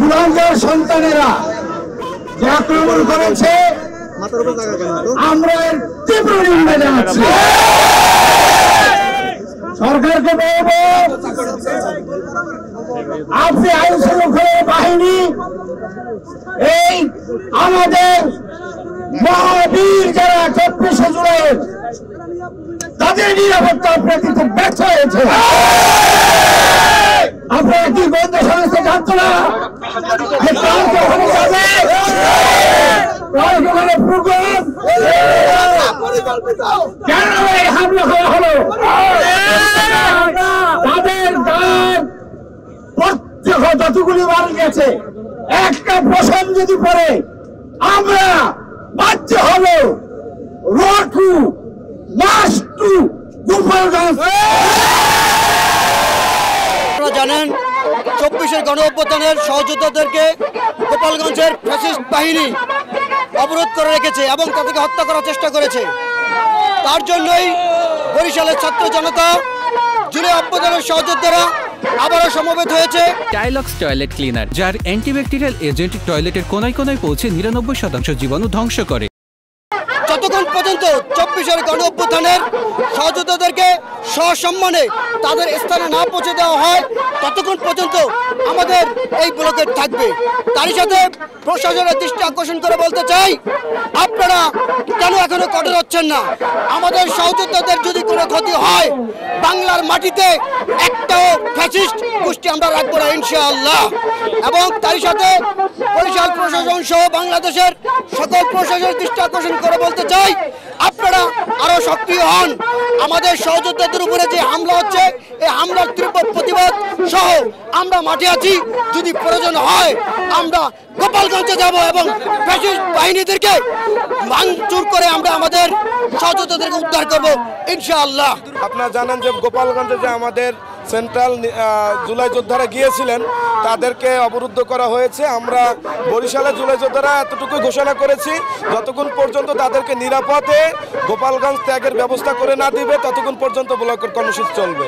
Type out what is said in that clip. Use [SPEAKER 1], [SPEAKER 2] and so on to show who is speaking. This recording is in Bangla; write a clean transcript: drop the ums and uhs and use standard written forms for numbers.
[SPEAKER 1] গোপালগঞ্জের সন্তানেরা যে আক্রমণ করেছে আমরা এর তীব্র নিন্দা জানাচ্ছি। সরকারকে বলবো, আপনি আইন শৃঙ্খলা বাহিনী এই আমাদের মহাবীর যারা 24শে জুলাই তাদের নিরাপত্তা প্রকৃতি ব্যর্থ হয়েছে। আপনারা কি গোয়েন্দা সংস্থা জানতো না কেন এই হামলা করা হলো? তাদের গান প্রত্যেক যতগুলি মারা গেছে একটা প্রশ্ন যদি পড়ে আমরা বাধ্য হলো রোড টু মাস টু গোপালগঞ্জ।
[SPEAKER 2] আপনারা জানেন 24শে গণ অভ্যুত্থানের সহযোদ্ধাদেরকে গোপালগঞ্জের ফ্যাসিস্ট বাহিনী অবরোধ করে রেখেছে এবং তাদেরকে হত্যা করার চেষ্টা করেছে। তার জন্যই বরিশালের ছাত্র জনতা জুড়ে অভ্যুত্থানের সহযোদ্ধারা আবারও সমবেত হয়েছে।
[SPEAKER 3] টাইলক্স টয়লেট ক্লিনার, যার অ্যান্টিব্যাকটেরিয়াল এজেন্ট টয়লেটের কোনায় কোনায় পৌঁছে 99% জীবাণু ধ্বংস করে।
[SPEAKER 2] যতক্ষণ পর্যন্ত 24শে গণ অভ্যুত্থানের সহযোদ্ধাদেরকে সসম্মানে তাদের স্থানে না পৌঁছে দেওয়া হয় ততক্ষণ পর্যন্ত আমাদের এই ব্লকেট থাকবে। তারই সাথে প্রশাসনের দৃষ্টি আকর্ষণ করে বলতে চাই, আপনারা কেন এখনো কঠোর হচ্ছেন না? আমাদের সহযোদ্ধাদের যদি কোনো ক্ষতি হয় বাংলার মাটিতে একটাও ফ্যাসিস্ট গোষ্ঠী আমরা রাখবো না ইনশাআল্লাহ। এবং তারই সাথে বরিশাল প্রশাসন সহ বাংলাদেশের সকল প্রশাসনের দৃষ্টি আকর্ষণ করে বলতে চাই, আপনারা আরো সক্রিয় হন। আমাদের সহযোদ্ধাদের উপরে যে হামলা হচ্ছে এই হামলার তীব্র প্রতিবাদ সহ আমরা মাঠে আছি। যদি প্রয়োজন হয় আমরা গোপালগঞ্জে যাব এবং ফ্যাসিস্ট বাহিনীদেরকে ভাঙচুর করে আমরা আমাদের সহযোদ্ধাদেরকে উদ্ধার করব ইনশাআল্লাহ।
[SPEAKER 4] আপনারা জানেন যে গোপালগঞ্জে যে আমাদের সেন্ট্রাল জুলাই যোদ্ধারা গিয়েছিলেন তাদেরকে অবরুদ্ধ করা হয়েছে। আমরা বরিশালের জুলাই যোদ্ধারা এতটুকু ঘোষণা করেছি, যতক্ষণ পর্যন্ত তাদেরকে নিরাপদে গোপালগঞ্জ ত্যাগের ব্যবস্থা করে না দিবে ততক্ষণ পর্যন্ত ব্লকের কর্মসূচি চলবে।